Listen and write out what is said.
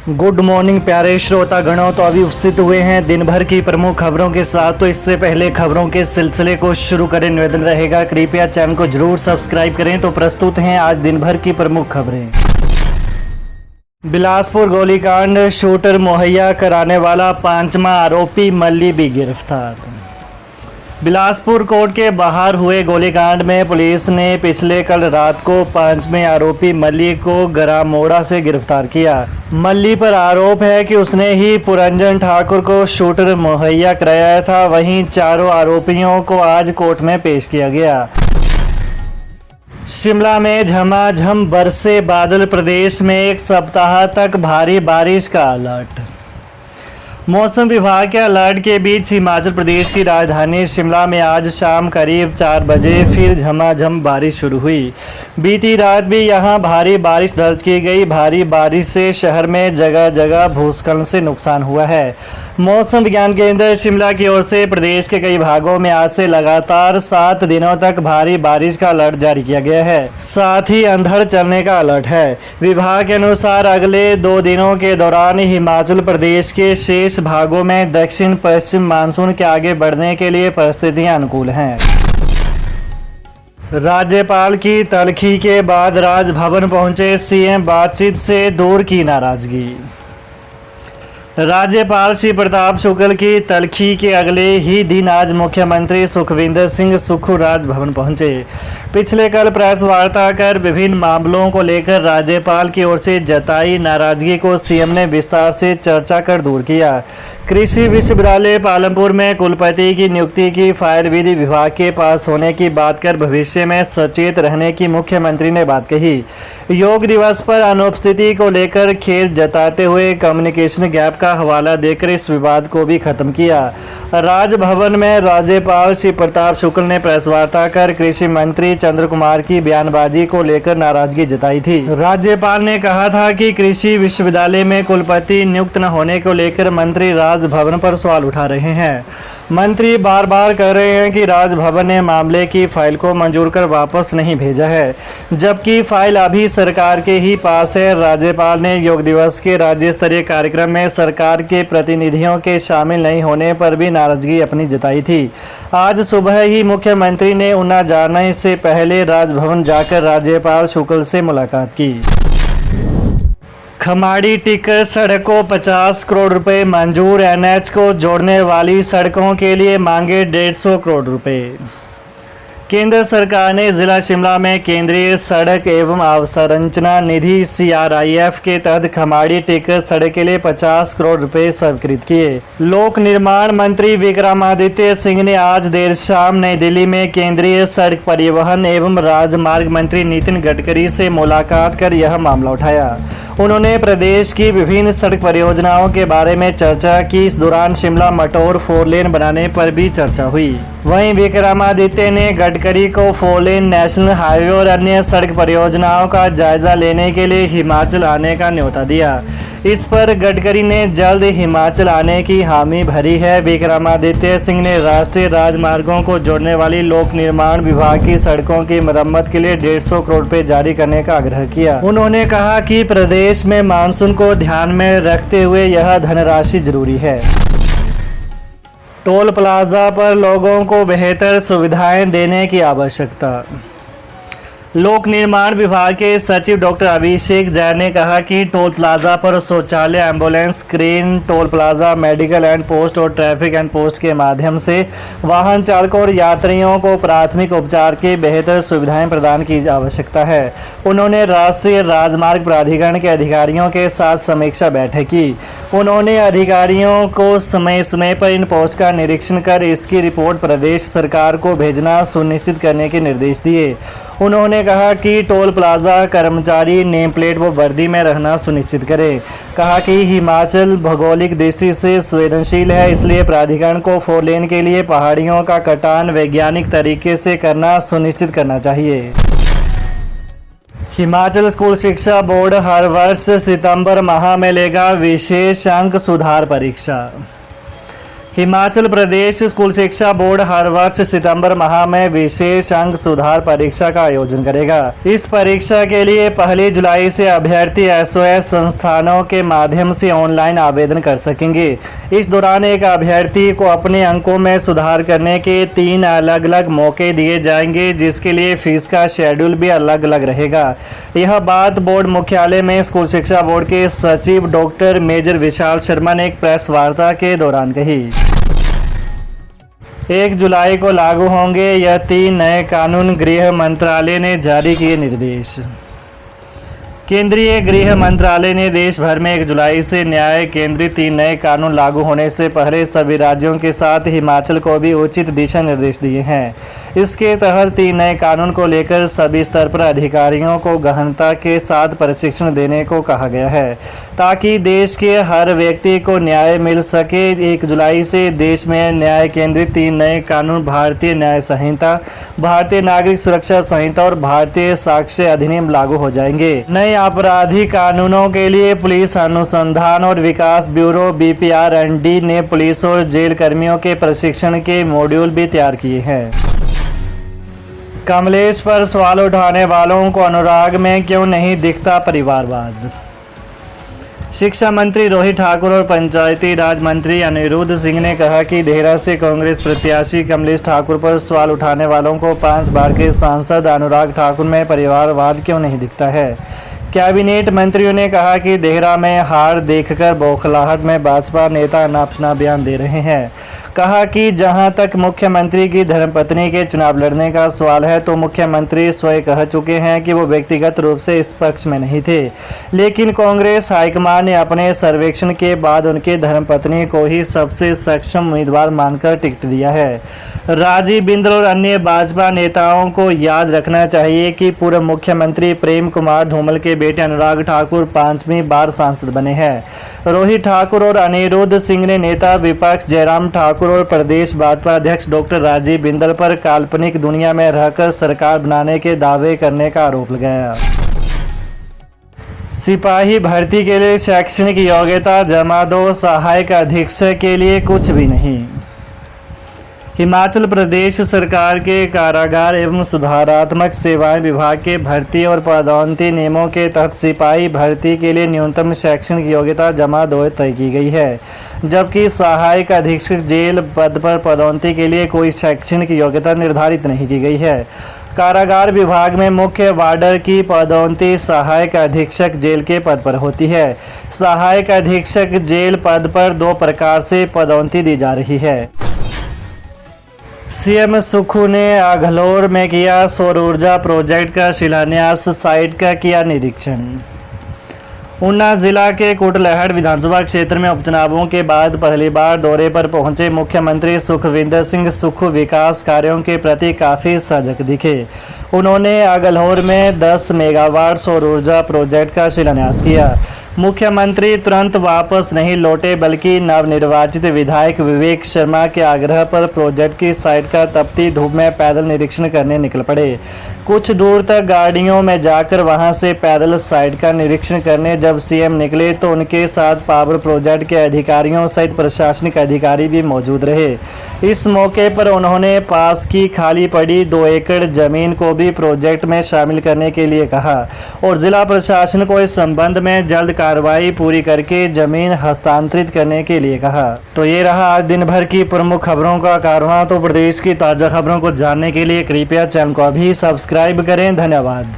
Good morning प्यारे श्रोतागणों। तो अभी उपस्थित हुए हैं दिन भर की प्रमुख खबरों के साथ। तो इससे पहले खबरों के सिलसिले को शुरू करें, निवेदन रहेगा कृपया चैनल को जरूर सब्सक्राइब करें। तो प्रस्तुत हैं आज दिन भर की प्रमुख खबरें। बिलासपुर गोलीकांड शूटर मुहैया कराने वाला 5वां आरोपी मल्ली भी गिरफ्तार। बिलासपुर कोर्ट के बाहर हुए गोलीकांड में पुलिस ने पिछले कल रात को 5वें आरोपी मल्ली को गरामोड़ा से गिरफ्तार किया। मल्ली पर आरोप है कि उसने ही पुरंजन ठाकुर को शूटर मुहैया कराया था। वहीं चारों आरोपियों को आज कोर्ट में पेश किया गया। शिमला में झमाझम बरसे बादल, प्रदेश में एक सप्ताह तक भारी बारिश का अलर्ट। मौसम विभाग के अलर्ट के बीच हिमाचल प्रदेश की राजधानी शिमला में आज शाम करीब 4 बजे फिर झमाझम बारिश शुरू हुई। बीती रात भी यहां भारी बारिश दर्ज की गई। भारी बारिश से शहर में जगह जगह भूस्खलन से नुकसान हुआ है। मौसम विज्ञान केंद्र शिमला की ओर से प्रदेश के कई भागों में आज से लगातार 7 दिनों तक भारी बारिश का अलर्ट जारी किया गया है। साथ ही अंधड़ चलने का अलर्ट है। विभाग के अनुसार अगले 2 दिनों के दौरान हिमाचल प्रदेश के शेष भागों में दक्षिण पश्चिम मानसून के आगे बढ़ने के लिए परिस्थितियां अनुकूल हैं। राज्यपाल की तल्खी के बाद राजभवन पहुंचे सीएम, बातचीत से दूर की नाराजगी। राज्यपाल श्री प्रताप शुक्ल की तल्खी के अगले ही दिन आज मुख्यमंत्री सुखविंदर सिंह सुक्खू राजभवन पहुंचे। पिछले कल प्रेस वार्ता कर विभिन्न मामलों को लेकर राज्यपाल की ओर से जताई नाराजगी को सीएम ने विस्तार से चर्चा कर दूर किया। कृषि विश्वविद्यालय पालमपुर में कुलपति की नियुक्ति की फाइल विधि विभाग के पास होने की बात कर भविष्य में सचेत रहने की मुख्यमंत्री ने बात कही। योग दिवस पर अनुपस्थिति को लेकर खेद जताते हुए कम्युनिकेशन गैप का हवाला देकर इस विवाद को भी खत्म किया। राजभवन में राज्यपाल श्री प्रताप शुक्ल ने प्रेस वार्ता कर कृषि मंत्री चंद्र कुमार की बयानबाजी को लेकर नाराजगी जताई थी। राज्यपाल ने कहा था कि कृषि विश्वविद्यालय में कुलपति नियुक्त न होने को लेकर मंत्री राजभवन पर सवाल उठा रहे हैं। मंत्री बार बार कह रहे हैं कि राजभवन ने मामले की फाइल को मंजूर कर वापस नहीं भेजा है, जबकि फाइल अभी सरकार के ही पास है। राज्यपाल ने योग दिवस के राज्य स्तरीय कार्यक्रम में सरकार के प्रतिनिधियों के शामिल नहीं होने पर भी नाराजगी अपनी जताई थी। आज सुबह ही मुख्यमंत्री ने ऊना जाने से पहले राजभवन जाकर राज्यपाल शुक्ल से मुलाकात की। खमाड़ी टिक्कर सड़क को 50 करोड़ रुपए मंजूर, एनएच को जोड़ने वाली सड़कों के लिए मांगे 150 करोड़ रुपए। केंद्र सरकार ने जिला शिमला में केंद्रीय सड़क एवं अवसंरचना निधि CRIF के तहत खमाड़ी टिक्कर सड़क के लिए 50 करोड़ रुपए स्वीकृत किए। लोक निर्माण मंत्री विक्रमादित्य सिंह ने आज देर शाम नई दिल्ली में केंद्रीय सड़क परिवहन एवं राजमार्ग मंत्री नितिन गडकरी से मुलाकात कर यह मामला उठाया। उन्होंने प्रदेश की विभिन्न सड़क परियोजनाओं के बारे में चर्चा की। इस दौरान शिमला मटोर 4 लेन बनाने पर भी चर्चा हुई। वहीं विक्रमादित्य ने गडकरी को 4 लेन नेशनल हाईवे और अन्य सड़क परियोजनाओं का जायजा लेने के लिए हिमाचल आने का न्योता दिया। इस पर गडकरी ने जल्द हिमाचल आने की हामी भरी है। विक्रमादित्य सिंह ने राष्ट्रीय राजमार्गों को जोड़ने वाली लोक निर्माण विभाग की सड़कों की मरम्मत के लिए 150 करोड़ रुपए जारी करने का आग्रह किया। उन्होंने कहा कि प्रदेश में मानसून को ध्यान में रखते हुए यह धनराशि जरूरी है। टोल प्लाजा पर लोगों को बेहतर सुविधाएं देने की आवश्यकता। लोक निर्माण विभाग के सचिव डॉक्टर अभिषेक जैन ने कहा कि टोल प्लाजा पर शौचालय, ambulance, crane, toll plaza, medical and post और ट्रैफिक एंड पोस्ट के माध्यम से वाहन चालकों और यात्रियों को प्राथमिक उपचार की बेहतर सुविधाएं प्रदान की आवश्यकता है। उन्होंने राष्ट्रीय राजमार्ग प्राधिकरण के अधिकारियों के साथ समीक्षा बैठक की। उन्होंने अधिकारियों को समय समय पर इन पोस्ट का निरीक्षण कर इसकी रिपोर्ट प्रदेश सरकार को भेजना सुनिश्चित करने के निर्देश दिए। उन्होंने कहा कि टोल प्लाजा कर्मचारी नेम प्लेट व वर्दी में रहना सुनिश्चित करें। कहा कि हिमाचल भौगोलिक दृष्टि से संवेदनशील है, इसलिए प्राधिकरण को 4 लेन के लिए पहाड़ियों का कटान वैज्ञानिक तरीके से करना सुनिश्चित करना चाहिए। हिमाचल स्कूल शिक्षा बोर्ड हर वर्ष सितंबर माह में लेगा विशेष अंक सुधार परीक्षा। हिमाचल प्रदेश स्कूल शिक्षा बोर्ड हर वर्ष सितंबर माह में विशेष अंक सुधार परीक्षा का आयोजन करेगा। इस परीक्षा के लिए 1 जुलाई से अभ्यर्थी एसओएस संस्थानों के माध्यम से ऑनलाइन आवेदन कर सकेंगे। इस दौरान एक अभ्यर्थी को अपने अंकों में सुधार करने के 3 अलग अलग मौके दिए जाएंगे, जिसके लिए फीस का शेड्यूल भी अलग अलग रहेगा। यह बात बोर्ड मुख्यालय में स्कूल शिक्षा बोर्ड के सचिव डॉक्टर मेजर विशाल शर्मा ने एक प्रेस वार्ता के दौरान कही। 1 जुलाई को लागू होंगे यह 3 नए कानून, गृह मंत्रालय ने जारी किए निर्देश। केंद्रीय गृह मंत्रालय ने देश भर में 1 जुलाई से न्याय केंद्रित 3 नए कानून लागू होने से पहले सभी राज्यों के साथ हिमाचल को भी उचित दिशा निर्देश दिए हैं। इसके तहत 3 नए कानून को लेकर सभी स्तर पर अधिकारियों को गहनता के साथ प्रशिक्षण देने को कहा गया है, ताकि देश के हर व्यक्ति को न्याय मिल सके। 1 जुलाई से देश में न्याय केंद्रित 3 नए कानून भारतीय न्याय संहिता, भारतीय नागरिक सुरक्षा संहिता और भारतीय साक्ष्य अधिनियम लागू हो जाएंगे। नए आपराधिक कानूनों के लिए पुलिस अनुसंधान और विकास ब्यूरो BPRND ने पुलिस और जेल कर्मियों के प्रशिक्षण के मॉड्यूल भी तैयार किए हैं। कमलेश पर सवाल उठाने वालों को अनुराग में क्यों नहीं दिखता परिवारवाद। शिक्षा मंत्री रोहित ठाकुर और पंचायती राज मंत्री अनिरुद्ध सिंह ने कहा कि देहरा से कांग्रेस प्रत्याशी कमलेश ठाकुर पर सवाल उठाने वालों को 5 बार के सांसद अनुराग ठाकुर में परिवारवाद क्यों नहीं दिखता है। कैबिनेट मंत्रियों ने कहा कि देहरा में हार देखकर बौखलाहट में भाजपा नेता नापसना बयान दे रहे हैं। कहा कि जहां तक मुख्यमंत्री की धर्मपत्नी के चुनाव लड़ने का सवाल है, तो मुख्यमंत्री स्वयं कह चुके हैं कि वो व्यक्तिगत रूप से इस पक्ष में नहीं थे, लेकिन कांग्रेस हाईकमान ने अपने सर्वेक्षण के बाद उनकी धर्मपत्नी को ही सबसे सक्षम उम्मीदवार मानकर टिकट दिया है। राजीव बिंदल और अन्य भाजपा नेताओं को याद रखना चाहिए कि पूर्व मुख्यमंत्री प्रेम कुमार धूमल के बेटे अनुराग ठाकुर 5वीं बार सांसद बने हैं। रोहित ठाकुर और अनिरुद्ध सिंह ने नेता विपक्ष जयराम ठाकुर और प्रदेश भाजपा अध्यक्ष डॉक्टर राजीव बिंदल पर काल्पनिक दुनिया में रहकर सरकार बनाने के दावे करने का आरोप लगाया। सिपाही भर्ती के लिए शैक्षणिक योग्यता जमा दो, सहायक अधीक्षक के लिए कुछ भी नहीं। हिमाचल प्रदेश सरकार के कारागार एवं सुधारात्मक सेवाएं विभाग के भर्ती और पदोन्नति नियमों के तहत सिपाही भर्ती के लिए न्यूनतम शैक्षणिक योग्यता जमा 2 तय की गई है, जबकि सहायक अधीक्षक जेल पद पर पदोन्नति के लिए कोई शैक्षणिक योग्यता निर्धारित नहीं की गई है। कारागार विभाग में मुख्य वार्डर की पदोन्नति सहायक अधीक्षक जेल के पद पर होती है। सहायक अधीक्षक जेल पद पर 2 प्रकार से पदोन्नति दी जा रही है। सीएम सुक्खू ने अघलोर में किया सौर ऊर्जा प्रोजेक्ट का शिलान्यास, साइट का किया निरीक्षण। ऊना जिला के कुटलैहड़ विधानसभा क्षेत्र में उपचुनावों के बाद पहली बार दौरे पर पहुंचे मुख्यमंत्री सुखविंदर सिंह सुक्खू विकास कार्यों के प्रति काफ़ी सजग दिखे। उन्होंने अघलोर में 10 मेगावाट सौर ऊर्जा प्रोजेक्ट का शिलान्यास किया। मुख्यमंत्री तुरंत वापस नहीं लौटे, बल्कि नवनिर्वाचित विधायक विवेक शर्मा के आग्रह पर प्रोजेक्ट की साइट का तपती धूप में पैदल निरीक्षण करने निकल पड़े। कुछ दूर तक गाड़ियों में जाकर वहां से पैदल साइट का निरीक्षण करने जब सीएम निकले, तो उनके साथ पावर प्रोजेक्ट के अधिकारियों सहित प्रशासनिक अधिकारी भी मौजूद रहे। इस मौके पर उन्होंने पास की खाली पड़ी 2 एकड़ जमीन को भी प्रोजेक्ट में शामिल करने के लिए कहा और जिला प्रशासन को इस संबंध में जल्द कार्रवाई पूरी करके जमीन हस्तांतरित करने के लिए कहा। तो ये रहा आज दिन भर की प्रमुख खबरों का कारवां। तो प्रदेश की ताज़ा खबरों को जानने के लिए कृपया चैनल को अभी सब्सक्राइब करें। धन्यवाद।